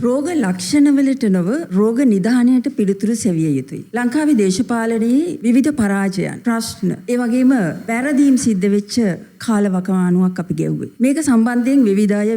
රෝග ලක්ෂණවලට නොව රෝග නිදානයට පිළිතුරු සෙවිය යුතුයි. ලංකාවේ දේශපාලනයේ විවිධ පරාජයන්, ප්‍රශ්න, ඒ වගේම වැරදීම් සිද්ධ වෙච්ච කාලවකවානුවක් අපි ගෙව්වේ. මේක සම්බන්ධයෙන්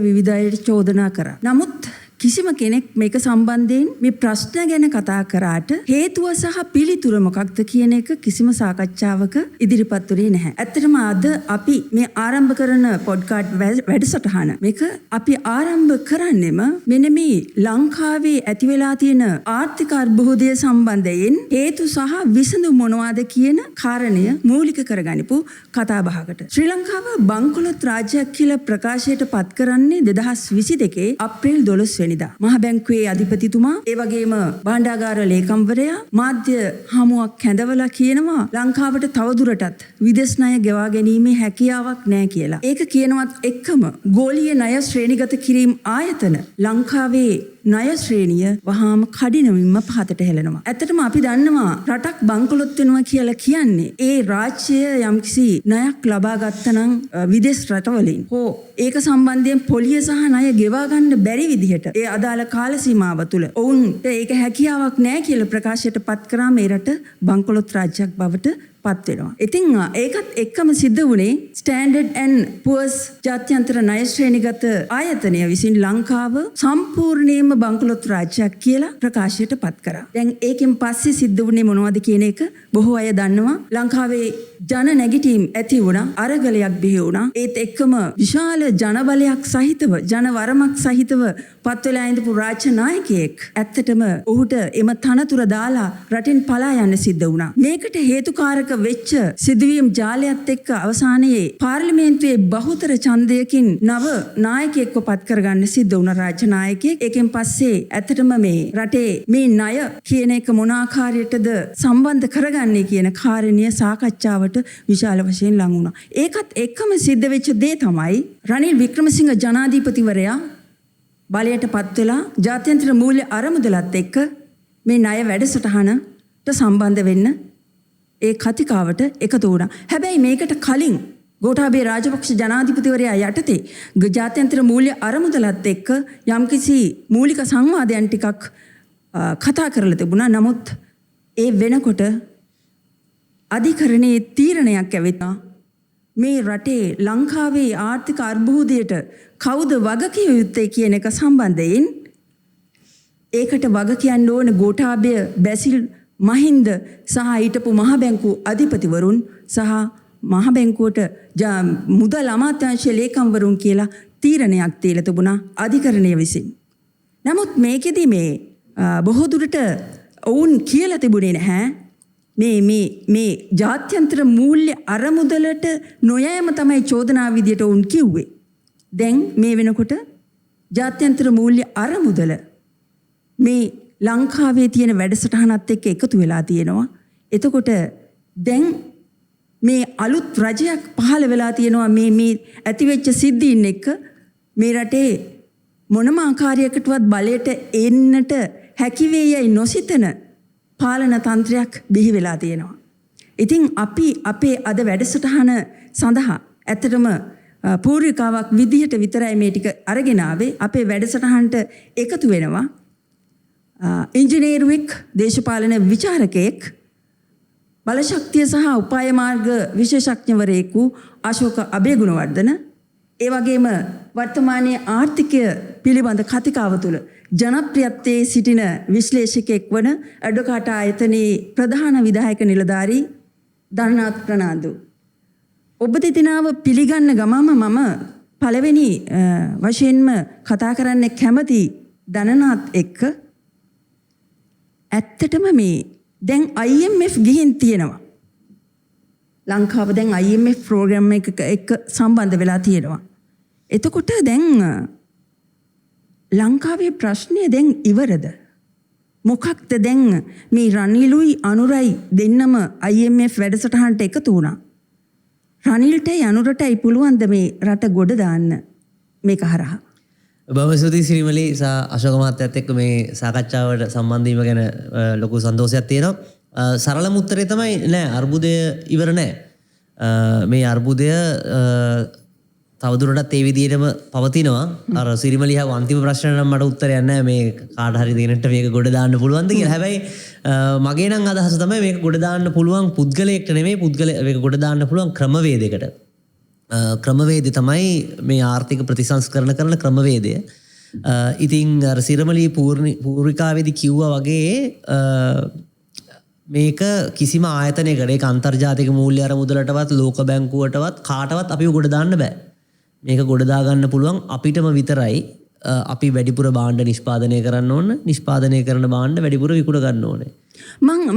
විවිධ අයට චෝදනා කරා. නමුත් කිසිම කෙනෙක් මේක සම්බන්ධයෙන් මේ ප්‍රශ්න ගැන කතා කරාට හේතුව සහ පිළිතුර මොකක්ද කියන එක කිසිම සාකච්ඡාවක ඉදිරිපත් වුණේ නැහැ. ඇත්තටම අද අපි මේ ආරම්භ කරන පොඩ්කාස්ට් වැඩසටහන මේක අපි ආරම්භ කරන්නෙම මෙන්න මේ ලංකාවේ ඇති වෙලා තියෙන ආර්ථික අර්බුදය සම්බන්ධයෙන් හේතු සහ විසඳුම් මොනවාද කියන කාරණය මූලික කරගනිපු කතා බහකට. ශ්‍රී ලංකාව බංකොලොත් රාජ්‍යයක් කියලා ප්‍රකාශයට පත් කරන්නේ 2022 අප්‍රේල් 12 වෙනිදා. මහ බැංකුවේ අධිපතිතුමා ඒ වගේම භාණ්ඩාගාර ලේකම්වරයා මාධ්‍ය හමුවක් කැඳවලා කියනවා ලංකාවට තවදුරටත් විදේශ ණය ගෙවා ගැනීමේ හැකියාවක් නැහැ කියලා. ඒක කියනවත් එක්කම ගෝලීය ණය ශ්‍රේණිගත කිරීම ආයතන ලංකාවේ ණය ශ්‍රේණිය වහාම කඩිනමින්ම පහතට හෙළනවා. ඇත්තටම අපි දන්නවා රටක් බංකොලොත් වෙනවා කියලා කියන්නේ ඒ රාජ්‍යය යම්කිසි ණයක් ලබා ගත්තනම් විදේශ රටවලින් හෝ ඒක සම්බන්ධයෙන් පොලිය සහ ණය ගෙවා ගන්න බැරි විදිහට ඒ අදාළ කාල සීමාව තුළ ඔවුන්ට ඒක හැකියාවක් නැහැ කියලා ප්‍රකාශයට පත් කරාම ඒ රට බංකොලොත් රාජ්‍යයක් බවට පත් වෙනවා. ඉතින් ඒකත් එක්කම සිද්ධ වුණේ ස්ටෑන්ඩඩ් ඇන්ඩ් පුවර්ස් ජාත්‍යන්තර ණය ශ්‍රේණිගත ආයතනය විසින් ලංකාව සම්පූර්ණයෙන්ම බංකොලොත් රාජ්‍යයක් කියලා ප්‍රකාශයට පත් කරා. දැන් ඒකෙන් පස්සේ සිද්ධ වුණේ මොනවද කියන එක බොහෝ අය දන්නවා. ලංකාවේ ජන නැගිටීම් ඇති වුණා, අරගලයක් බිහි වුණා. ඒත් එක්කම විශාල ජනබලයක් සහිතව, ජනවරමක් සහිතව පත් වෙලා ඉඳපු රාජ්‍ය නායකයෙක් ඇත්තටම ඔහුට එම තනතුර දාලා රටින් පලා යන්න සිද්ධ වුණා. මේකට හේතුකාරක වෙච්ච සිදුවීම් ජාලයත් එක්ක අවසානයේ පාර්ලිමේන්තුවේ බහුතර ඡන්දයකින් නව නායකයෙක්ව පත් කරගන්න සිද්ධ වුණා රාජ්‍ය නායකයෙක්. ඒකෙන් පස්සේ ඇත්තටම මේ රටේ මේ ණය කියන එක මොන ආකාරයටද සම්බන්ධ කරගන්නේ කියන කාරණිය සාකච්ඡාවට විශාල වශයෙන් ලං වුණා. ඒකත් එක්කම සිද්ධ වෙච්ච දේ තමයි රනිල් වික්‍රමසිංහ ජනාධිපතිවරයා බලයට පත් වෙලා ජාත්‍යන්තර මූල්‍ය අරමුදලත් එක්ක මේ ණය වැඩසටහනට සම්බන්ධ වෙන්න ඒ කතිකාවට එකතු වුණා. හැබැයි මේකට කලින් ගෝඨාභය රාජපක්ෂ ජනාධිපතිවරයා යටතේ ජාත්‍යන්තර මූල්‍ය අරමුදලත් එක්ක යම්කිසි මූලික සංවාදයන් ටිකක් කතා කරලා තිබුණා. නමුත් ඒ වෙනකොට අධිකරණයේ තීරණයක් ඇවිත්තා. මේ රටේ ලංකාවේ ආර්ථික අර්බුදයට කවුද වග කිය යුත්තේ කියන එක සම්බන්ධයෙන් ඒකට වග කියන්න ඕන ගෝඨාභය බැසිල් මහින්ද සහ හිටපු මහ බැංකු අධිපතිවරුන් සහ මහ බැංකුවට මුදල් අමාත්‍යාංශ ලේකම්වරුන් කියලා තීරණයක් තියලා තිබුණා අධිකරණය විසින්. නමුත් මේකෙදි මේ බොහෝ දුරට ඔවුන් කියලා තිබුණේ නැහැ මේ ජාත්‍යන්තර මූල්‍ය අරමුදලට නොයෑම තමයි චෝදනා විදියට ඔවුන් කිව්වේ. දැන් මේ වෙනකොට ජාත්‍යන්තර මූල්‍ය අරමුදල මේ ලංකාවේ තියෙන වැඩසටහනත් එක්ක එකතු වෙලා තියෙනවා. එතකොට දැන් මේ අලුත් රජයක් පහළ වෙලා තියෙනවා මේ ඇතිවෙච්ච සිද්ධීන් එක්ක මේ රටේ මොනම ආකාරයකටවත් බලයට එන්නට හැකි වේයයි නොසිතන පාලන තන්ත්‍රයක් බිහි වෙලා තියෙනවා. ඉතින් අපි අපේ අද වැඩසටහන සඳහා ඇත්තටම පූර්විකාවක් විදිහට විතරයි මේ ටික අරගෙන ආවේ. අපේ වැඩසටහනට එකතු වෙනවා ඉංජිනේරුවෙක්, දේශපාලන විචාරකයෙක්, බලශක්තිය සහ උපාය මාර්ග විශේෂඥවරයෙකු අශෝක අබේගුණවර්ධන, ඒ වගේම වර්තමානයේ ආර්ථිකය පිළිබඳ කතිකාව තුළ ජනප්‍රියත්වයේ සිටින විශ්ලේෂකයෙක් වන ඇඩ්වොකාට ආයතනයේ ප්‍රධාන විධායක නිලධාරී ධනනාත් ප්‍රනාන්දු. ඔබ දෙදෙනාව පිළිගන්න ගමම මම පළවෙනි වශයෙන්ම කතා කරන්න කැමති ධනනාත් එක්ක ඇත්තටම මේ දැන් IMF ගිහින් තියෙනවා. ලංකාව දැන් IMF ප්‍රෝග්‍රෑම් එක එක්ක සම්බන්ධ වෙලා තියෙනවා. එතකොට දැන් ලංකාවේ ප්‍රශ්නය දැන් ඉවරද? මොකක්ද දැන් මේ රනිලුයි අනුරයි දෙන්නම IMF වැඩසටහනට එකතු වුණා. රනිල්ටයි අනුරටයි පුළුවන්ද මේ රට ගොඩ දාන්න මේක හරහා? බොහොම ස්තුතියි සිරිමලි සහ අශෝක මහත්තයත් එක්ක මේ සාකච්ඡාවට සම්බන්ධ වීම ගැන ලොකු සන්තෝෂයක් තියෙනවා. සරලම උත්තරේ තමයි නෑ අර්බුදය ඉවර නෑ. මේ අර්බුදය තවදුරටත් ඒ විදිහටම පවතිනවා. අර සිරිමලියා අන්තිම ප්‍රශ්න නම් මට උත්තරයක් නැහැ මේ කාට හරි දෙන්නට මේක ගොඩ දාන්න පුළුවන්ද කියලා. හැබැයි මගේ නම් අදහස තමයි මේක ගොඩ දාන්න පුළුවන් පුද්ගලයෙක්ට නෙමෙයි මේක ගොඩ දාන්න පුළුවන් ක්‍රමවේදයකට. ක්‍රමවේදය තමයි මේ ආර්ථික ප්‍රතිසංස්කරණ කරන ක්‍රමවේදය. ඉතින් අර සිරිමලී පූර්විකාවේදී කිව්වා වගේ මේක කිසිම ආයතනයකට ඒක අන්තර්ජාතික මූල්‍ය අරමුදලටවත් ලෝක බැංකුවටවත් කාටවත් අපිව ගොඩ දාන්න බෑ. මේක ගොඩ දාගන්න පුළුවන් අපිටම විතරයි. අපි වැඩිපුර භාණ්ඩ නිෂ්පාදනය කරන්න ඕන. නිෂ්පාදනය කරන භාණ්ඩ වැඩිපුර විකුණ ගන්න ඕනේ.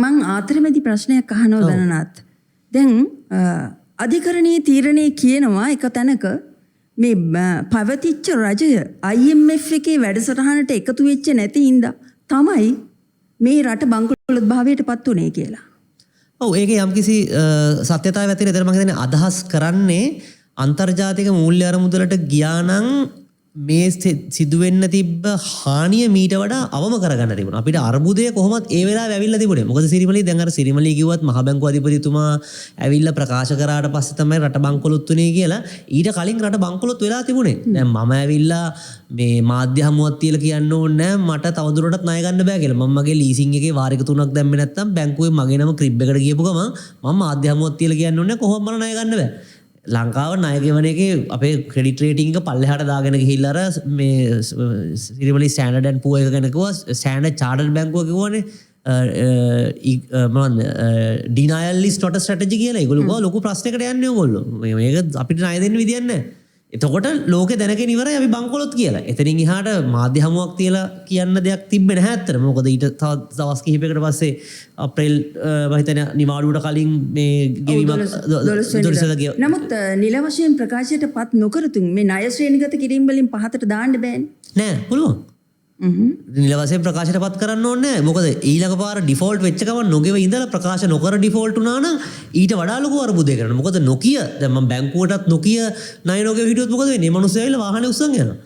මං ආතරමැදි ප්‍රශ්නයක් අහනවා දනනාත්. දැන් අධිකරණයේ තීරණේ කියනවා එක තැනක මේ පවතිච්ච රජය IMF එකේ වැඩසටහනට එකතු වෙච්ච නැති හින්දා තමයි මේ රට බංකොලොත් භාවයට පත් උනේ කියලා. ඔව් ඒකේ යම්කිසි සත්‍යතාවයක් ඇතිනේ. එතන මම හිතන්නේ අදහස් කරන්නේ අන්තර්ජාතික මූල්‍ය අරමුදලට ගියා නම් මේ සිදුවෙන්න තිබ්බ හානිය මීට වඩා අවම කරගන්න තිබුණා. අපිට අර්බුදය කොහොමත් ඒ වෙලාවේ ඇවිල්ලා තිබුණේ. මොකද සිරිමලී දැන් අර සිරිමලී කිව්වත් මහ බැංකුව අධිපතිතුමා ඇවිල්ලා ප්‍රකාශ කරාට පස්සේ තමයි රට බංකොලොත් වුණේ කියලා. ඊට කලින් රට බංකොලොත් වෙලා තිබුණේ. දැන් මම ඇවිල්ලා මේ මාධ්‍ය හමුවක් තියලා කියන්න ඕනේ නැහැ මට තවදුරටත් ණය ගන්න බෑ කියලා. මම මගේ ලීසින් එකේ වාරික 3ක් දැම්මේ නැත්නම් බැංකුවේ මගේ නම ක්‍රිබ් එකට ගියපු ගමන් මම මාධ්‍ය හමුවක් තියලා කියන්න ඕනේ කොහොම මම ණය ගන්න බෑ. ලංකාව ණය ගෙවන එකේ අපේ ක්‍රෙඩිට් රේටින්ග් එක පල්ලෙහාට දාගෙන ගිහිල්ලා අර මේ සිරිමලී ස්ටෑන්ඩඩ් ඇන්ඩ් පුවර් එක ගැන කිව්වා ස්ටෑන්ඩඩ් චාර්ටර්ඩ් බැංකුව කිව්වනේ මොනවද ඩිනයල් ඉස් නොට් අ ස්ට්‍රැටජි කියලා. ඒගොල්ලෝ ලොකු ප්‍රශ්නයකට යන්නේ ඕගොල්ලෝ. මේක අපිට ණය දෙන්න විදියක් නැහැ. එතකොට ලෝකේ දැනගෙන ඉවරයි අපි බංකොලොත් කියලා. එතනින් එහාට මාධ්‍ය හමුවක් තියලා කියන්න දෙයක් තිබ්බේ නැහැ ඇත්තට. මොකද ඊට තව දවස් කිහිපයකට පස්සේ අප්‍රේල් මම හිතන්නේ නිවාඩුවට කලින් මේ ගෙවීමක් නමුත් නිල වශයෙන් ප්‍රකාශයට පත් නොකරතුන් මේ ණය ශ්‍රේණිගත කිරීම වලින් පහතට දාන්න බෑනේ. නෑ පුළුවන්. නිල වශයෙන් ප්‍රකාශයට පත් කරන්න ඕනේ නැහැ. මොකද ඊළඟ පාර ඩිෆෝල්ට් වෙච්ච ගමන් නොගෙව ඉඳලා ප්‍රකාශ නොකර ඩිෆෝල්ට් වුණා නම් ඊට වඩා ලොකු අර්බුදයක් කරනවා. මොකද නොකිය දැන් මම බැංකුවටත් නොකිය ණය නොගෙව හිටියොත් මොකද වෙන්නේ? මේ මිනිස්සු ඇවිල්ලා වාහනේ උස්සන් යනවා.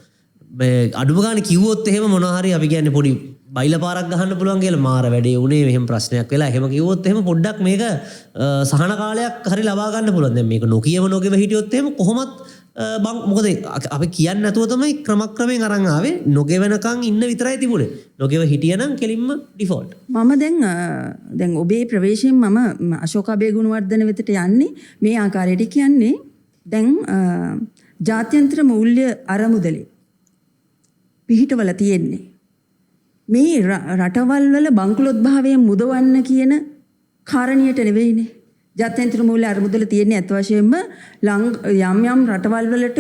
මේ අඩුම ගානේ කිව්වොත් එහෙම මොනවා හරි අපි කියන්නේ පොඩි බයිලා පාරක් ගහන්න පුළුවන් කියලා මාර වැඩේ උනේ මෙහෙම ප්‍රශ්නයක් වෙලා එහෙම කිව්වොත් එහෙම පොඩ්ඩක් මේක සහන කාලයක් හරි ලබා ගන්න පුළුවන්. දැන් මේක නොකියම නොගෙව හිටියොත් එහෙම කොහොමත් මොකද අපි කියන්නේ නැතුව තමයි ක්‍රමක්‍රමයෙන් අරන් ආවේ. නොගෙවනකන් ඉන්න විතරයි තිබුණේ. නොගෙව හිටියනම් කෙලින්ම ඩිෆෝල්ට්. මම දැන් ඔබේ ප්‍රවේශයෙන් මම අශෝක අබේගුණවර්ධන වෙතට යන්නේ මේ ආකාරයට කියන්නේ දැන් ජාත්‍යන්තර මූල්‍ය අරමුදලේ පිහිටවල තියෙන්නේ මේ රටවල් වල බංකොලොත් භාවයෙන් මුදවන්න කියන කාරණියට නෙවෙයිනේ. ජාත්‍යන්තර මූල්‍ය අරමුදල තියෙන්නේ අත් වශයෙන්ම යම් යම් රටවල් වලට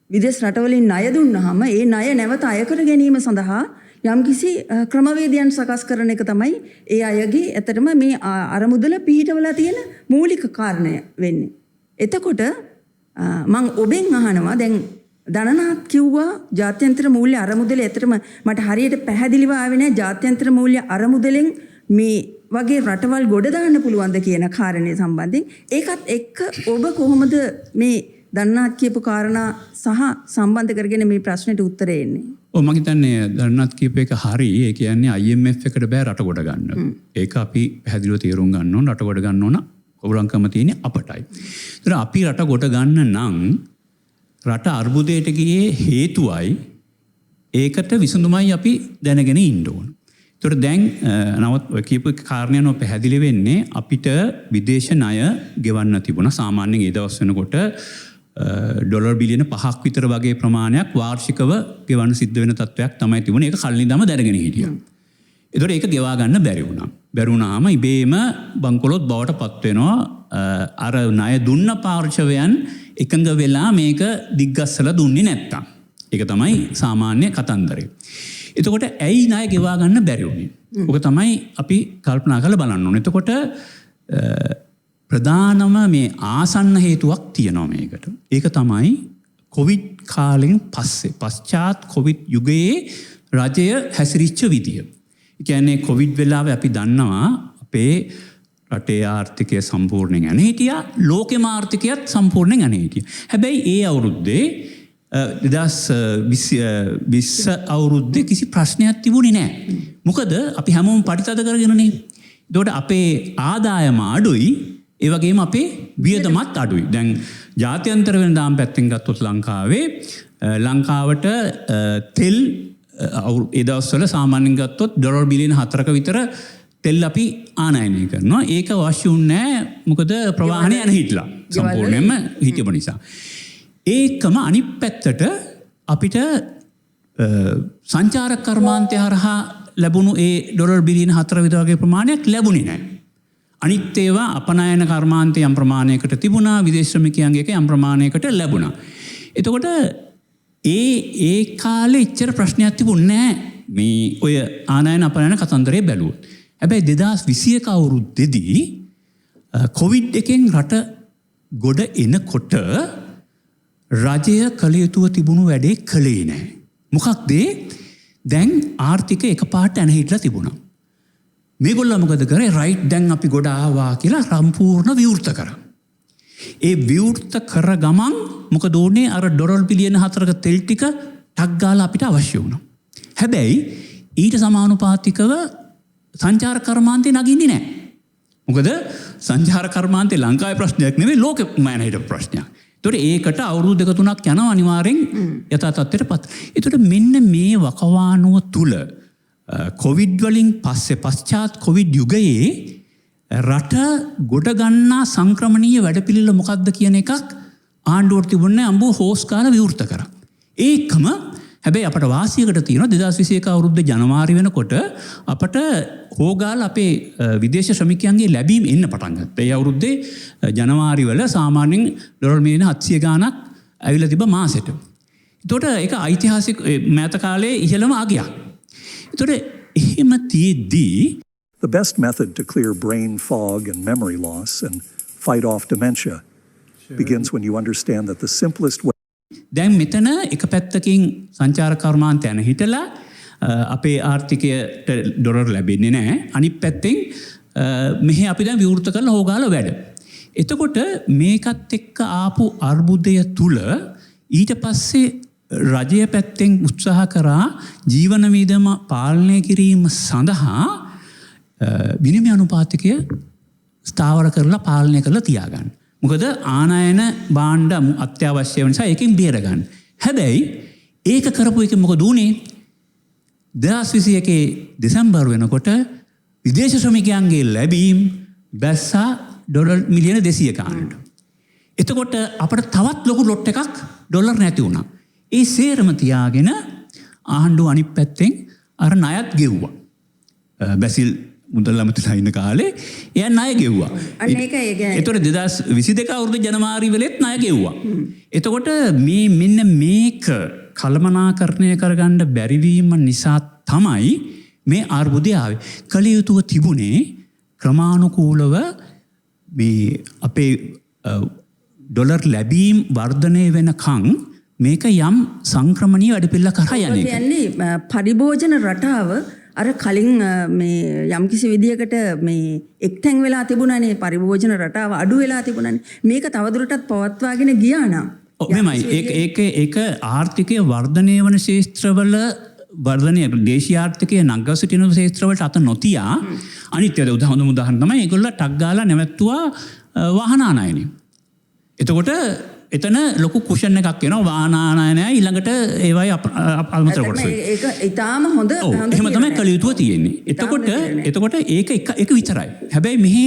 විදේශ රටවලින් ණය දුන්නාම ඒ ණය නැවත අය කර ගැනීම සඳහා යම්කිසි ක්‍රමවේදයන් සකස් කරන එක තමයි ඒ අයගේ ඇත්තටම මේ අරමුදල පිහිටවලා තියෙන මූලික කාරණය වෙන්නේ. එතකොට මම ඔබෙන් අහනවා දැන් දනනාත් කිව්වා ජාත්‍යන්තර මූල්‍ය අරමුදල ඇත්තටම මට හරියට පැහැදිලිව ආවේ නැහැ ජාත්‍යන්තර මූල්‍ය අරමුදලෙන් මේ වගේ රටවල් ගොඩ දාන්න පුළුවන්ද කියන කාරණේ සම්බන්ධයෙන් ඒකත් එක්ක ඔබ කොහොමද මේ දන්නාත් කියපු කාරණා සහ සම්බන්ධ කරගෙන මේ ප්‍රශ්නෙට උත්තරේ එන්නේ? ඔව් මම හිතන්නේ දන්නාත් කියපු එක හරි. ඒ කියන්නේ IMF එකට බෑ රට ගොඩ ගන්න. ඒක අපි පැහැදිලිව තේරුම් ගන්න ඕන. රට ගොඩ ගන්න ඕන කවුරුන්කම තියෙන්නේ අපටයි. ඒතර අපි රට ගොඩ ගන්න නම් රට අර්බුදයට ගියේ හේතුවයි ඒකට විසඳුමයි අපි දැනගෙන ඉන්න ඕන. ඒතර දැන් නවත් කියපු කාරණයන් පැහැදිලි වෙන්නේ අපිට විදේශ ණය ගෙවන්න තිබුණා. සාමාන්‍යයෙන් ඒ දවස් වෙනකොට ඩොලර් බිලියන 5ක් විතර වගේ ප්‍රමාණයක් වාර්ෂිකව ගෙවන්න සිද්ධ වෙන තත්ත්වයක් තමයි තිබුණේ. ඒක කලින් ඉඳන්ම දැනගෙන හිටියා. ඒතර ඒක ගෙවා ගන්න බැරි වුණා. බැරි වුණාම ඉබේම බංකොලොත් බවට පත් වෙනවා. අර ණය දුන්න පාර්ශවයන් එකඟ වෙලා මේක දිග්ගස්සලා දුන්නේ නැත්තම්. ඒක තමයි සාමාන්‍ය කතන්දරේ. එතකොට ඇයි ණය ගෙවා ගන්න බැරි වුනේ? ඔක තමයි අපි කල්පනා කරලා බලන්න ඕනේ. එතකොට ප්‍රධානම මේ ආසන්න හේතුවක් තියෙනවා මේකට. ඒක තමයි කොවිඩ් කාලෙන් පස්සේ පශ්චාත් කොවිඩ් යුගයේ රජය හැසිරිච්ච විදිය. ඒ කියන්නේ කොවිඩ් වෙලාවේ අපි දන්නවා අපේ රටේ ආර්ථිකය සම්පූර්ණයෙන් යන්නේ හිටියා, ලෝකෙම ආර්ථිකයත් සම්පූර්ණයෙන් යන්නේ හිටියා. හැබැයි ඒ අවුරුද්දේ 2020 අවුරුද්දේ කිසි ප්‍රශ්නයක් තිබුණේ නැහැ. මොකද අපි හැමෝම පරිතද කරගෙනනේ. ඒකට අපේ ආදායම අඩුයි. ඒ වගේම අපේ වියදමත් අඩුයි. දැන් ජාත්‍යන්තර වෙළඳාම් පැත්තෙන් ගත්තොත් ලංකාවට තෙල් ඒ දවස්වල සාමාන්‍යයෙන් ගත්තොත් ඩොලර් බිලියන 4ක විතර තෙල් අපි ආනයනය කරනවා. ඒක අවශ්‍ය වුණේ මොකද ප්‍රවාහනය යන හිටලා සම්පූර්ණයෙන්ම හිටපු නිසා. ඒකම අනිත් පැත්තට අපිට සංචාරක කර්මාන්තය හරහා ලැබුණු ඒ ඩොලර් බිලියන 4 විතර වගේ ප්‍රමාණයක් ලැබුණේ නැහැ. අනිත් ඒවා අපනයන කර්මාන්තය යම් ප්‍රමාණයකට තිබුණා, විදේශ ශ්‍රමිකයන්ගේ යම් ප්‍රමාණයකට ලැබුණා. එතකොට ඒ කාලේ ඉච්චර ප්‍රශ්නයක් තිබුණේ නැහැ මේ ඔය ආනයන අපනයන කතන්දරේ බැලුවොත්. හැබැයි 2021 අවුරුද්දේදී කොවිඩ් එකෙන් රට ගොඩ එනකොට රජය කළ යුතුව තිබුණු වැඩේ කළේ නැහැ. මොකක්ද? දැන් ආර්ථිකය එකපාරට ඇනහිටලා තිබුණා. මේගොල්ලෝ මොකද කරේ? රයිට් දැන් අපි ගොඩ ආවා කියලා සම්පූර්ණ විවෘත කරා. ඒ විවෘත කර ගමන් මොකද උනේ? අර ඩොලර් බිලියන 4ක තෙල් ටික ටක් ගාලා අපිට අවශ්‍ය වුණා. හැබැයි ඊට සමානුපාතිකව සංචාර කර්මාන්තේ නගින්නේ නැහැ. මොකද සංචාර කර්මාන්තේ ලංකාවේ ප්‍රශ්නයක් නෙවෙයි, ලෝකෙම හිට ප්‍රශ්නයක්. ඒතකොට ඒකට අවුරුදු 2-3ක් යනවා අනිවාර්යෙන් යථා තත්ත්වයටපත්. ඒතකොට මෙන්න මේ වකවානුව තුල කොවිඩ් වලින් පස්සේ පශ්චාත් කොවිඩ් යුගයේ රට ගොඩ ගන්නා සංක්‍රමණීය වැඩපිළිවෙල මොකක්ද කියන එකක් ආණ්ඩුවට තිබුණේ අම්බෝ හෝස් කාලා විවෘත කරා. ඒකම හැබැයි අපට වාසියකට තියෙනවා 2021 අවුරුද්දේ ජනවාරි වෙනකොට අපට හෝගාල අපේ විදේශ ශ්‍රමිකයන්ගේ ලැබීම් එන්න පටන් ගත්තා. ඒ අවුරුද්දේ ජනවාරි වල සාමාන්‍යයෙන් ඩොලර් මිලියන 700 ගාණක් ඇවිල්ලා තිබ්බ මාසෙට. ඒතකොට ඒක ඓතිහාසික මෑත කාලයේ ඉහළම අගයක්. ඒතකොට එහෙම තියේදී The best method to clear brain fog and memory loss and fight off dementia begins when you understand that the simplest way. දැන් මෙතන එක පැත්තකින් සංචාර කර්මාන්තය යන හිටලා අපේ ආර්ථිකයට ඩොලර් ලැබෙන්නේ නැහැ. අනිත් පැත්තෙන් මෙහි අපි දැන් විවෘත කරලා හොගාලා වැඩ. එතකොට මේකත් එක්ක ආපු අර්බුදය තුල ඊට පස්සේ රජය පැත්තෙන් උත්සාහ කරා ජීවන වියදම පාලනය කිරීම සඳහා විනිමය අනුපාතිකය ස්ථාවර කරලා පාලනය කරලා තියාගන්න. මොකද ආනයන භාණ්ඩ අත්‍යවශ්‍ය වෙන නිසා ඒකෙන් බේර ගන්න. හැබැයි ඒක කරපු එක මොකද උනේ? 2021 දෙසැම්බර් වෙනකොට විදේශ ශ්‍රමිකයන්ගේ ලැබීම් බැස්සා ඩොලර් මිලියන 200 ගානට. එතකොට අපිට තවත් ලොකු ලොට් එකක් ඩොලර් නැති වුණා. ඒ සේරම තියාගෙන ආණ්ඩුව අනිත් පැත්තෙන් අර ණයත් ගෙව්වා. බැසිල් මුදල් අමාත්‍යලා ඉන්න කාලේ එයා ණය ගෙව්වා. අන්න ඒක ඒ කියන්නේ ඒතකොට 2022 අවුරුදු ජනවාරි වෙලෙත් ණය ගෙව්වා. එතකොට මෙන්න මේක කළමනාකරණය කරගන්න බැරි වීම නිසා තමයි මේ අර්බුදය ආවේ. කලියුතුව තිබුණේ ක්‍රමානුකූලව මේ අපේ ඩොලර් ලැබීම් වර්ධනය වෙනකන් මේක යම් සංක්‍රමණීය වැඩපිළිවෙල කරා යන්නේ. කියන්නේ පරිභෝජන රටාව අර කලින් මේ යම්කිසි විදියකට මේ එක්තැන් වෙලා තිබුණානේ, පරිභෝජන රටාව අඩු වෙලා තිබුණානේ. මේක තවදුරටත් පවත්වාගෙන ගියා නම් මෙමයි ඒක ආර්ථිකය වර්ධනය වන ශේත්‍රවල වර්ධනය දේශීය ආර්ථිකය නගා සිටින ශේත්‍රවලට අත නොතියා අනිත් හොඳම උදාහරණ තමයි ඒගොල්ලෝ ටක් ගාලා නැවැත්තුවා වාහන ආනයනය. එතකොට එතන ලොකු කුෂන් එකක් වෙනවා වාහන ආනයනය ඊළඟට ඒවයි අල්මතර කොටස. ඒක ඊටාම හොඳ එහෙම තමයි කළ යුතුව තියෙන්නේ. එතකොට ඒක එක විතරයි. හැබැයි මෙහි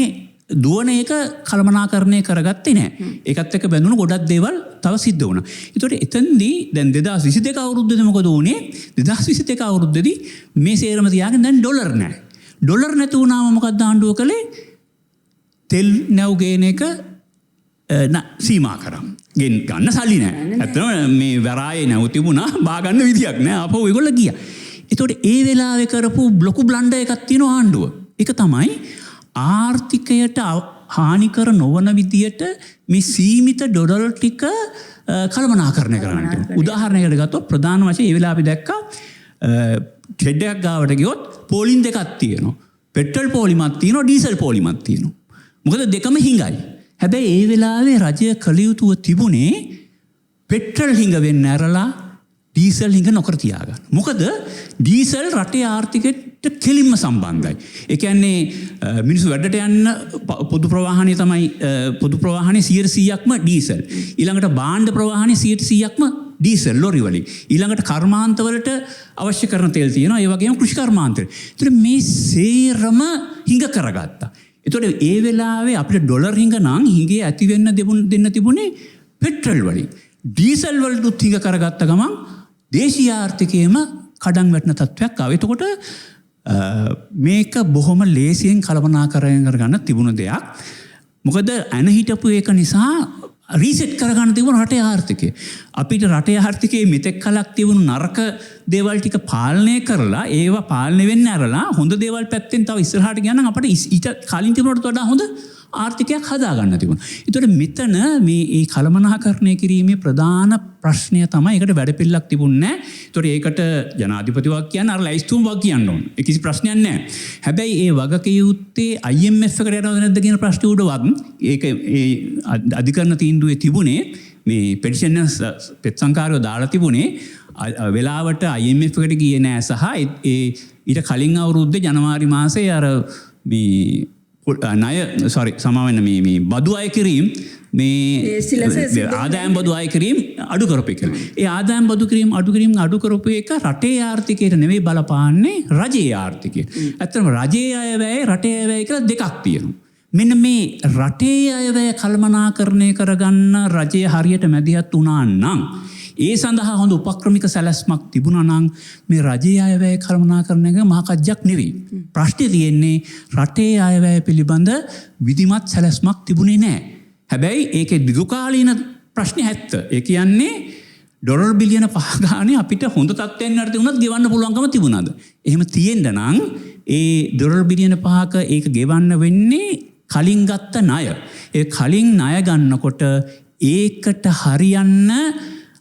දුවන එක කළමනාකරණය කරගත්තේ නැහැ. ඒකත් එක්ක බැඳුණු ගොඩක් දේවල් තව සිද්ධ වුණා. ඒතකොට එතනදී දැන් 2022 අවුරුද්දේදී මොකද වුනේ? 2022 අවුරුද්දේදී මේ සේරම තියාගෙන දැන් ඩොලර් නැහැ. ඩොලර් නැති වුණාම මොකක්ද ආණ්ඩුව කළේ? තෙල් නැව් ගේන එක සීමා කරා. ගන්න සල්ලි නැහැ. ඇත්තටම මේ වරායේ නැව් තිබුණා බා ගන්න විදියක් නැහැ. ආපහු ඒගොල්ලෝ ගියා. ඒතකොට ඒ වෙලාවේ කරපු ලොකු බ්ලන්ඩර් එකක් තියෙනවා ආණ්ඩුව. ඒක තමයි ආර්ථිකයට හානිකර නොවන විදියට මේ සීමිත ඩොලර් ටික කළමනාකරණය කරන්නට. උදාහරණයකට ගත්තොත් ප්‍රධාන වශයෙන් ඒ වෙලාව අපි දැක්කා ට්‍රෙඩ් එකක් ගාවට ගියොත් පෝලිම් දෙකක් තියෙනවා. පෙට්‍රල් පෝලිමක් තියෙනවා, ඩීසල් පෝලිමක් තියෙනවා. මොකද දෙකම හිඟයි. හැබැයි ඒ වෙලාවේ රජය කළ යුතුව තිබුණේ පෙට්‍රල් හිඟ වෙන්න ඇරලා ඩීසල් හිඟ නොකර තියාගන්න. මොකද ඩීසල් රටේ ආර්ථිකයට කෙලින්ම සම්බන්ධයි. ඒ කියන්නේ මිනිස්සු වැඩට යන්න පොදු ප්‍රවාහනය තමයි පොදු ප්‍රවාහනයේ 100%ක්ම ඩීසල්. ඊළඟට භාණ්ඩ ප්‍රවාහනයේ 100%ක්ම ඩීසල් ලොරි වලින්. ඊළඟට කර්මාන්තවලට අවශ්‍ය කරන තෙල් තියෙනවා. ඒ වගේම කෘෂි කර්මාන්තවල. ඒතර මේ සේරම හිඟ කරගත්තා. ඒතකොට ඒ වෙලාවේ අපිට ඩොලර් හිඟ නම් හිඟේ ඇති වෙන්න දෙන්න තිබුණේ පෙට්‍රල් වලින්. ඩීසල් වලට හිඟ කරගත්ත ගමන් දේශීය ආර්ථිකයේම කඩන් වැටෙන තත්ත්වයක් ආවා. එතකොට මේක බොහොම ලේසියෙන් කළමනාකරණය කරගන්න තිබුණ දෙයක්. මොකද ඇන හිටපු එක නිසා රීසෙට් කරගන්න තිබුණ රටේ ආර්ථිකය. අපිට රටේ ආර්ථිකයේ මෙතෙක් කලක් තිබුණු නරක දේවල් ටික පාලනය කරලා ඒවා පාලනය වෙන්න ඇරලා හොඳ දේවල් පැත්තෙන් තව ඉස්සරහට ගියා නම් අපිට ඊට කලින් තිබුණට වඩා හොඳ ආර්ථිකයක් හදාගන්න තිබුණා. ඒතකොට මෙතන මේ කළමනාකරණය කිරීමේ ප්‍රධාන ප්‍රශ්නය තමයි ඒකට වැඩපිළිවෙලක් තිබුණේ නැහැ. ඒතකොට ඒකට ජනාධිපතිවක් කියන්නේ අර ලයිස්තුම් වග කියන්න ඕන. ඒ කිසි ප්‍රශ්නයක් නැහැ. හැබැයි ඒ වගකීම් IMF එකට යනවද නැද්ද කියන ප්‍රශ්නේ උඩවත් ඒක ඒ අධිකරණ තීන්දුවේ තිබුණේ මේ පෙටිෂනර්ස් පෙත්සංකාරයෝ දාලා තිබුණේ වෙලාවට IMF එකට ගියේ නැහැ සහ ඒ ඊට කලින් අවුරුද්දේ ජනවාරි මාසයේ අර මේ සමාවෙන්න මේ බදු අය කිරීම් මේ ආදායම් බදු අය කිරීම් අඩු කරපු එක. ඒ ආදායම් බදු කිරීම් අඩු කරපු එක රටේ ආර්ථිකයට නෙවෙයි බලපාන්නේ රජයේ ආර්ථිකය. ඇත්තටම රජයේ අයවැය රටේ අයවැය කියලා දෙකක් තියෙනවා. මෙන්න මේ රටේ අයවැය කළමනාකරණය කරගන්න රජය හරියට මැදිහත් වුණා නම් ඒ සඳහා හොඳ උපක්‍රමික සැලැස්මක් තිබුණා නම් මේ රජයේ අයවැය කළමනාකරණය එක මහා කජ්ජක් නෙවෙයි. ප්‍රශ්නේ තියෙන්නේ රටේ අයවැය පිළිබඳ විධිමත් සැලැස්මක් තිබුණේ නැහැ. හැබැයි ඒකේ දීර්ඝකාලීන ප්‍රශ්නේ ඇත්ත. ඒ කියන්නේ ඩොලර් බිලියන 5 ගානේ අපිට හොඳ තත්ත්වයන් යටතේ වුණත් ගෙවන්න පුළුවන්කම තිබුණාද? එහෙම තියෙන්න නම් ඒ ඩොලර් බිලියන 5ක ඒක ගෙවන්න වෙන්නේ කලින් ගත්ත ණය. ඒ කලින් ණය ගන්නකොට ඒකට හරියන්න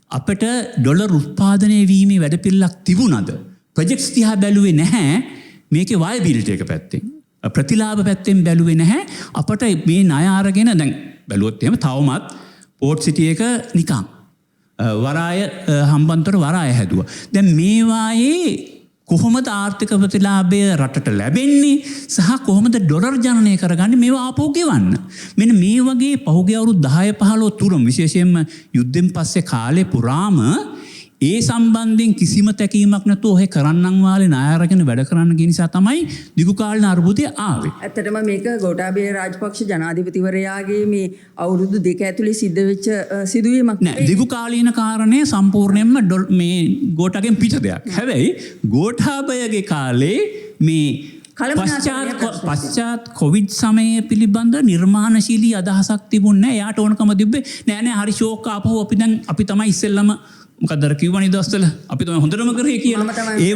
අපට ඩොලර් උත්පාදනය වීමේ වැඩපිළිවෙලක් තිබුණාද? ප්‍රොජෙක්ට්ස් දිහා බැලුවේ නැහැ. මේකේ වයබිලිටි එක පැත්තෙන්. ප්‍රතිලාභ පැත්තෙන් බැලුවේ නැහැ. අපට මේ ණය අරගෙන දැන් බැලුවොත් එහෙම තවමත් පෝට් සිටි එක නිකන් වරාය හම්බන්තොට වරාය හැදුවා. දැන් මේවායේ කොහොමද ආර්ථික ප්‍රතිලාභය රටට ලැබෙන්නේ සහ කොහොමද ඩොලර් ජනනය කරගන්නේ මේවා ආපහු ගෙවන්න. මෙන්න මේ වගේ පහුගිය අවුරුදු 10 15 තුරම විශේෂයෙන්ම යුද්ධෙන් පස්සේ කාලේ පුරාම ඒ සම්බන්ධයෙන් කිසිම තැකීමක් නැතුව ඔහෙ කරන්නම් වාලේ ණය අරගෙන වැඩ කරන්න ගිය නිසා තමයි දිගු කාලීන අර්බුදය ආවේ. ඇත්තටම මේක ගෝඨාභය රාජපක්ෂ ජනාධිපතිවරයාගේ මේ අවුරුදු දෙක ඇතුලේ සිද්ධ වෙච්ච සිදුවීමක් නෑ. දිගු කාලීන කාරණේ සම්පූර්ණයෙන්ම මේ ගෝඨාගෙන් පිට දෙයක්. හැබැයි ගෝඨාභයගේ කාලේ මේ පශ්චාත් කොවිඩ් සමයේ පිළිබඳ නිර්මාණශීලී අදහසක් තිබුණේ නෑ. එයාට ඕනකම තිබ්බේ නෑ හරි ෂෝක් ආපහු අපි තමයි ඉස්සෙල්ලම මොකක්ද කිව්වනේ දවස්වල අපි තමයි හොඳටම කරේ කියලා. ඒ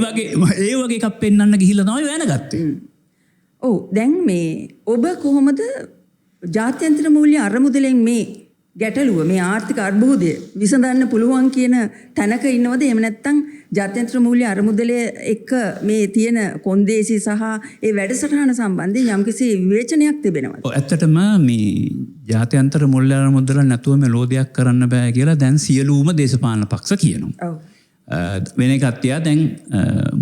වගේ එකක් පෙන්වන්න ගිහිල්ලා තමයි වැනගත්තේ. ඔව් දැන් මේ ඔබ කොහොමද ජාත්‍යන්තර මූල්‍ය අරමුදලෙන් මේ ගැටලුව මේ ආර්ථික අර්බුදය විසඳන්න පුළුවන් කියන තැනක ඉන්නවද? එහෙම නැත්නම් ජාත්‍යන්තර මූල්‍ය අරමුදලයේ එක්ක මේ තියෙන කොන්දේසි සහ ඒ වැඩසටහන සම්බන්ධයෙන් යම්කිසි විවේචනයක් තිබෙනවද? ඇත්තටම මේ ජාත්‍යන්තර මූල්‍ය අරමුදල නැතුව මෙලෝදියක් කරන්න බෑ කියලා දැන් සියලුම දේශපාලන පක්ෂ කියනවා. ඔව්. වෙන කට්ටිය දැන්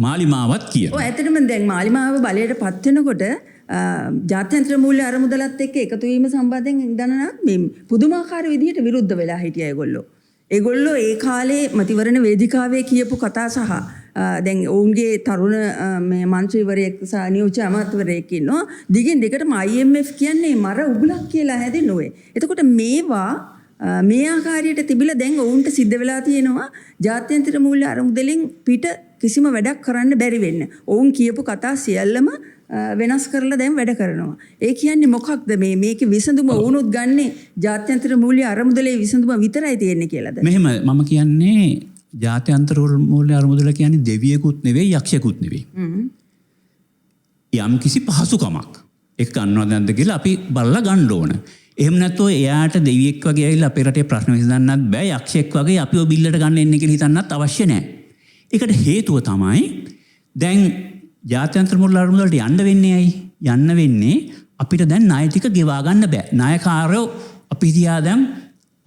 මාලිමාවත් කියනවා. ඔව් ඇත්තටම දැන් මාලිමාව බලයට පත් වෙනකොට ජාත්‍යන්තර මූල්‍ය අරමුදලත් එක්ක එකතු වීම සම්බන්ධයෙන් දැනන මේ පුදුමාකාර විදිහට විරුද්ධ වෙලා හිටියා ඒගොල්ලෝ. ඒගොල්ලෝ ඒ කාලේ මතිවරණ වේදිකාවේ කියපු කතා සහ දැන් ඔවුන්ගේ තරුණ මේ මන්ත්‍රීවරයෙක් සහ නියෝජ්‍ය අමාත්‍යවරයෙක් ඉන්නවා. දිගින් දිගටම IMF කියන්නේ මර උගලක් කියලා හැදෙන්න ඕනේ. එතකොට මේවා මේ ආකාරයට තිබිලා දැන් ඔවුන්ට සිද්ධ වෙලා තියෙනවා ජාත්‍යන්තර මූල්‍ය අරමුදලෙන් පිට කිසිම වැඩක් කරන්න බැරි වෙන්න. ඔවුන් කියපු කතා සියල්ලම වෙනස් කරලා දැන් වැඩ කරනවා. ඒ කියන්නේ මොකක්ද මේකේ විසඳුම වුණොත් ගන්නේ ජාත්‍යන්තර මූල්‍ය අරමුදලේ විසඳුම විතරයි තියෙන්නේ කියලාද? මෙහෙම මම කියන්නේ ජාත්‍යන්තර මූල්‍ය අරමුදල කියන්නේ දෙවියෙකුත් නෙවෙයි යක්ෂයෙකුත් නෙවෙයි. යම් කිසි පහසුකමක් එක් ගන්නවද නැද්ද කියලා අපි බලලා ගන්න ඕන. එහෙම නැත්නම් එයාට දෙවියෙක් වගේ ඇවිල්ලා අපේ රටේ ප්‍රශ්න විසඳන්නත් බෑ. යක්ෂයෙක් වගේ අපිව බිල්ලට ගන්න එන්නේ කියලා හිතන්නත් අවශ්‍ය නැහැ. ඒකට හේතුව තමයි දැන් ජාත්‍යන්තර මූල්‍ය අරමුදලට යන්න වෙන්නේ ඇයි? යන්න වෙන්නේ අපිට දැන් ණය ටික ගෙවා ගන්න බෑ. ණයකාරයෝ අපි තියා දැන්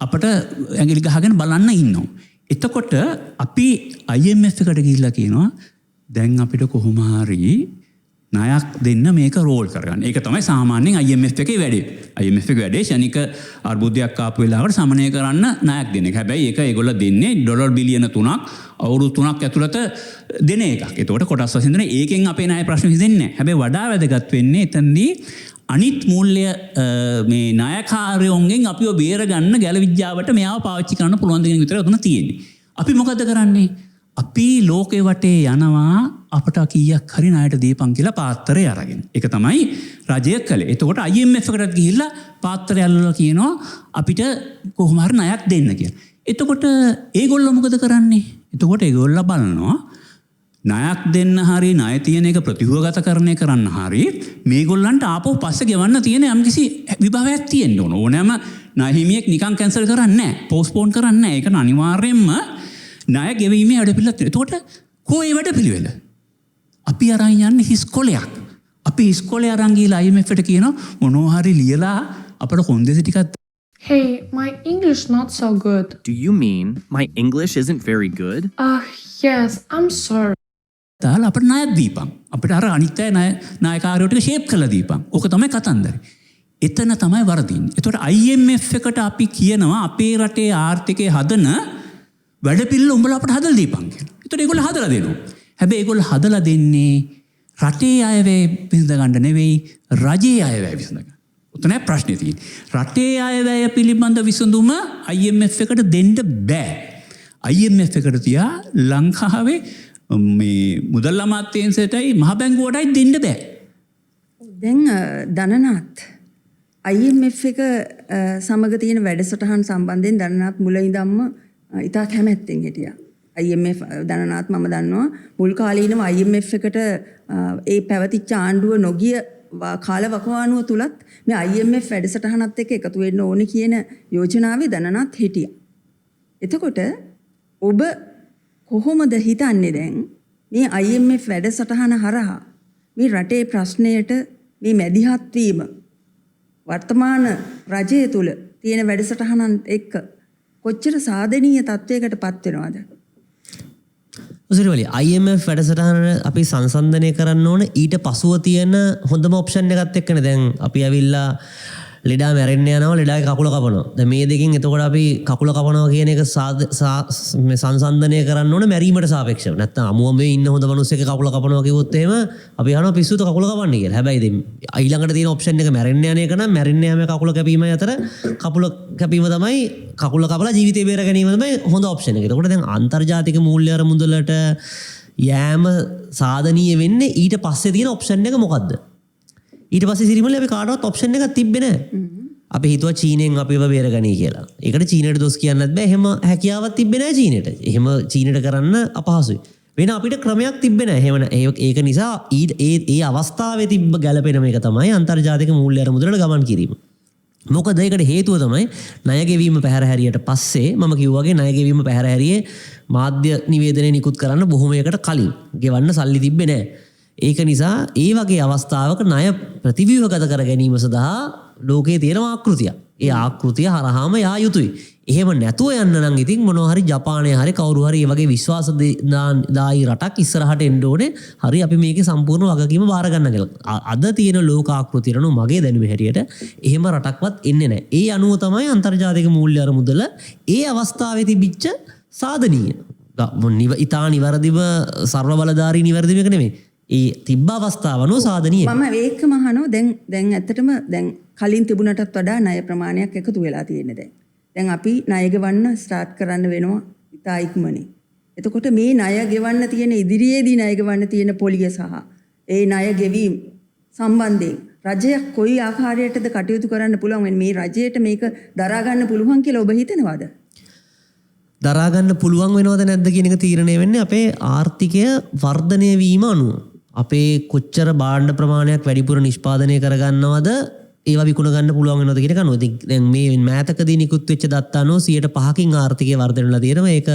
අපට ඇඟිලි ගහගෙන බලන්න ඉන්නවා. එතකොට අපි IMF එකට ගිහිල්ලා කියනවා දැන් අපිට කොහොම හරි ණයක් දෙන්න මේක රෝල් කරගන්න. ඒක තමයි සාමාන්‍යයෙන් IMF එකේ වැඩේ. IMF එකේ වැඩේ ශනික අර්බුදයක් ආපු වෙලාවකට සමනය කරන්න ණයක් දෙන එක. හැබැයි ඒක ඒගොල්ලෝ දෙන්නේ ඩොලර් බිලියන 3ක් අවුරුදු 3ක් ඇතුළත දෙන එකක්. ඒතකොට කොටස් වශයෙන් දෙන ඒකෙන් අපේ ණය ප්‍රශ්න හිතෙන්නේ නැහැ. හැබැයි වඩා වැදගත් වෙන්නේ එතනදී අනිත් මූල්‍ය මේ ණයකාරයෝන්ගෙන් අපිව බේරගන්න ගැල විද්‍යාවට මෙයාව පාවිච්චි කරන්න පුළුවන් දෙන විතර උතන තියෙන්නේ. අපි මොකද කරන්නේ? අපි ලෝකේ වටේ යනවා අපට කීයක් හරි ණයට දීපන් කියලා පාත්‍රය අරගෙන. ඒක තමයි රජය කළේ. එතකොට IMF එකකට ගිහිල්ලා පාත්‍රය අල්ලලා කියනවා අපිට කොහොම හරි ණයක් දෙන්න කියලා. එතකොට ඒගොල්ලෝ මොකද කරන්නේ? එතකොට ඒගොල්ලෝ බලනවා ණයක් දෙන්න හරි ණය තියෙන එක ප්‍රතිවගතකරණය කරන්න හරි මේගොල්ලන්ට ආපහු පස්සේ ගෙවන්න තියෙන යම්කිසි විභවයක් තියෙන්න ඕන. ඕනෑම ණය හිමියෙක් නිකන් කැන්සල් කරන්නේ නැහැ. පෝස්ට්පෝන් කරන්නේ නැහැ. ඒක අනිවාර්යයෙන්ම ණය ගෙවීමේ වැඩපිළිවෙලක් තියෙනවා. එතකොට කොහේ වැඩපිළිවෙල? අපි අරන් යන්නේ හිස්කොලයක්. අපි හිස්කොලේ අරන් ගිහලා IMF එකට කියනවා මොනවා හරි ලියලා අපට කොන්දේසි ටිකක් Hey, my English not so good. Do you mean my English isn't very good? Yes, I'm sorry. දාලා අපිට ණයක් දීපන්. අපිට අර අනිත් අය ණයකාරයෝ ටික ෂේප් කරලා දීපන්. ඕක තමයි කතන්දරේ. එතන තමයි වරදින්නේ. ඒතකොට IMF එකට අපි කියනවා අපේ රටේ ආර්ථිකය හදන වැඩපිළිවෙල උඹලා අපට හදලා දීපන් කියලා. ඒතකොට ඒගොල්ලෝ හදලා දෙනවා. හැබැයි ඒගොල්ලෝ හදලා දෙන්නේ රටේ අයවැය විසඳ ගන්න නෙවෙයි රජයේ අයවැය විසඳ ගන්න. උතනයි ප්‍රශ්නේ තියෙන්නේ. රටේ අයවැය පිළිබඳ විසඳුම IMF එකට දෙන්න බෑ. IMF එකට තියා ලංකාවේ මේ මුදල් අමාත්‍යාංශයටයි මහ බැංකුවටයි දෙන්න බෑ. දැන් දනනාත් IMF එක සමග තියෙන වැඩසටහන් සම්බන්ධයෙන් දනනාත් මුල ඉඳන්ම ඉතා කැමැත්තෙන් හිටියා. IMF දනනාත් මම දන්නවා මුල් කාලීනව IMF එකට ඒ පැවතිච්ච ආණ්ඩුව නොගිය කාලවකවානුව තුලත් මේ IMF වැඩසටහනත් එක්ක එකතු වෙන්න ඕනේ කියන යෝජනාවේ දනනාත් හිටියා. එතකොට ඔබ කොහොමද හිතන්නේ දැන් මේ IMF වැඩසටහන හරහා මේ රටේ ප්‍රශ්නයට මේ මැදිහත් වීම වර්තමාන රජය තුල තියෙන වැඩසටහනන් එක්ක කොච්චර සාධනීය තත්වයකට පත් වෙනවද? උසිරිවලි IMF වැඩසටහන අපි සංසන්දනය කරන්න ඕන ඊට පසුව තියෙන හොඳම ඔප්ෂන් එකත් එක්කනේ දැන් අපි ඇවිල්ලා ලෙඩා මැරෙන්න යනවා ලෙඩාගේ කකුල කපනවා. දැන් මේ දෙකෙන් එතකොට අපි කකුල කපනවා කියන එක සංසන්දනය කරන්න ඕන මැරීමට සාපේක්ෂව. නැත්නම් අමුම මේ ඉන්න හොඳ මිනිස්සෙක් කකුල කපනවා කිව්වොත් එහෙම අපි අහනවා පිස්සුද කකුල කපන්නේ කියලා. හැබැයි දැන් ඊළඟට තියෙන ඔප්ෂන් එක මැරෙන්න යන එක නම් මැරෙන්න යෑම කකුල කැපීම අතර කකුල කැපීම තමයි කකුල කපලා ජීවිතේ බේර ගැනීම තමයි හොඳ ඔප්ෂන් එක. එතකොට දැන් අන්තර්ජාතික මූල්‍ය අරමුදලට යෑම සාධනීය වෙන්නේ ඊට පස්සේ තියෙන ඔප්ෂන් එක මොකද්ද? ඊට පස්සේ සිරිමල් අපි කාටවත් ඔප්ෂන් එකක් තිබ්බේ නැහැ. අපි හිතුවා චීනෙන් අපිව බේරගනී කියලා. ඒකට චීනට දොස් කියන්නත් බෑ. එහෙම හැකියාවක් තිබ්බේ නැහැ චීනෙට. එහෙම චීනට කරන්න අපහසුයි. වෙන අපිට ක්‍රමයක් තිබ්බේ නැහැ. ඒක නිසා ඒ අවස්ථාවේ තිබ්බ ගැළපෙන මේක තමයි අන්තර්ජාතික මූල්‍ය අරමුදලට ගමන් කිරීම. මොකද ඒකට හේතුව තමයි ණය ගෙවීම පැහැර හැරියට පස්සේ මම කිව්වාගේ ණය ගෙවීම පැහැර හැරියේ මාධ්‍ය නිවේදනය නිකුත් කරන්න බොහොමයකට කලින් ගෙවන්න සල්ලි තිබ්බේ නැහැ. ඒක නිසා ඒ වගේ අවස්ථාවක ණය ප්‍රතිව්‍යුහගත කර ගැනීම සඳහා ලෝකයේ තියෙන ආකෘතියක්. ඒ ආකෘතිය හරහාම යා යුතුයි. එහෙම නැතුව යන්න නම් ඉතින් මොනවා හරි ජපානයේ හරි කවුරු හරි මේ වගේ විශ්වාසදායි රටක් ඉස්සරහට එන්න ඕනේ. හරි අපි මේකේ සම්පූර්ණ වගකීම බාර ගන්න කියලා. අද තියෙන ලෝක ආකෘතියට මගේ දැනුම හැටියට එහෙම රටක්වත් එන්නේ නැහැ. ඒ අනුව තමයි අන්තර්ජාතික මූල්‍ය අරමුදල ඒ අවස්ථාවේ තිබිච්ච සාධනීය. ඉතා නිවැරදිව සර්ව බලධාරී නිවැරදිව එක නෙමෙයි. ඒ තිබ්බ අවස්ථාව අනුව සාධනීය. මම ඒකම අහනවා දැන් ඇත්තටම දැන් කලින් තිබුණටත් වඩා ණය ප්‍රමාණයක් එකතු වෙලා තියෙන්නේ දැන්. දැන් අපි ණය ගෙවන්න ස්ටාර්ට් කරන්න වෙනවා ඉතා ඉක්මනින්. එතකොට මේ ණය ගෙවන්න තියෙන ඉදිරියේදී ණය ගෙවන්න තියෙන පොලිය සහ ඒ ණය ගෙවීම සම්බන්ධයෙන් රජයක් කොයි ආකාරයකටද කටයුතු කරන්න පුළුවන් මේ රජයට මේක දරා ගන්න පුළුවන් කියලා ඔබ හිතනවාද? දරා ගන්න පුළුවන් වෙනවද නැද්ද කියන එක තීරණය වෙන්නේ අපේ ආර්ථිකය වර්ධනය වීම අනුව. අපේ කොච්චර භාණ්ඩ ප්‍රමාණයක් වැඩිපුර නිෂ්පාදනය කරගන්නවද ඒවා විකුණ ගන්න පුළුවන් වෙනවද කියන එක අනුව. දැන් මේ මෑතකදී නිකුත් වෙච්ච දත්ත අනුව 5%කින් ආර්ථිකය වර්ධනය වෙලා තියෙනවා. ඒක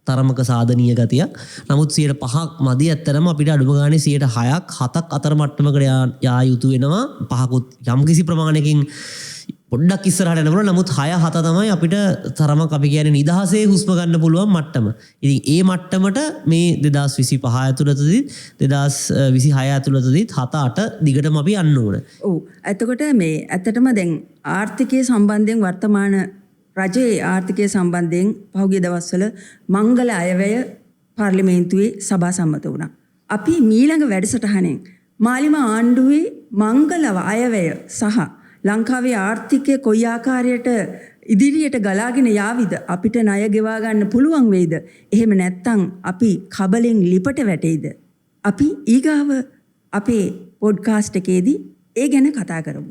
තරමක සාධනීය ගතියක්. නමුත් 5% මදි ඇත්තටම අපිට අඩුම ගානේ 6%ක් 7ක් අතර මට්ටමකට යා යුතු වෙනවා. පහකුත් යම්කිසි ප්‍රමාණයකින් පොඩ්ඩක් ඉස්සරහට යනකොට නමුත් 6-7 තමයි අපිට තරමක් අපි කියන්නේ නිදහසේ හුස්ම ගන්න පුළුවන් මට්ටම. ඉතින් ඒ මට්ටමට මේ 2025 ඇතුළතදී 2026 ඇතුළතදී 7-8 දිගටම අපි යන්න ඕන. ඔව්. එතකොට මේ ඇත්තටම දැන් ආර්ථිකයේ සම්බන්ධයෙන් වර්තමාන රජයේ ආර්ථිකය සම්බන්ධයෙන් පහුගිය දවස්වල මංගල අයවැය පාර්ලිමේන්තුවේ සභා සම්මත වුණා. අපි මීළඟ වැඩසටහනෙන් මාලිම ආණ්ඩුවේ මංගල අයවැය සහ ලංකාවේ ආර්ථිකය කොයි ආකාරයට ඉදිරියට ගලාගෙන යාවිද අපිට ණය ගෙවා ගන්න පුළුවන් වෙයිද? එහෙම නැත්නම් අපි කබලෙන් ලිපට වැටෙයිද? අපි ඊගාව අපේ පොඩ්කාස්ට් එකේදී ඒ ගැන කතා කරමු.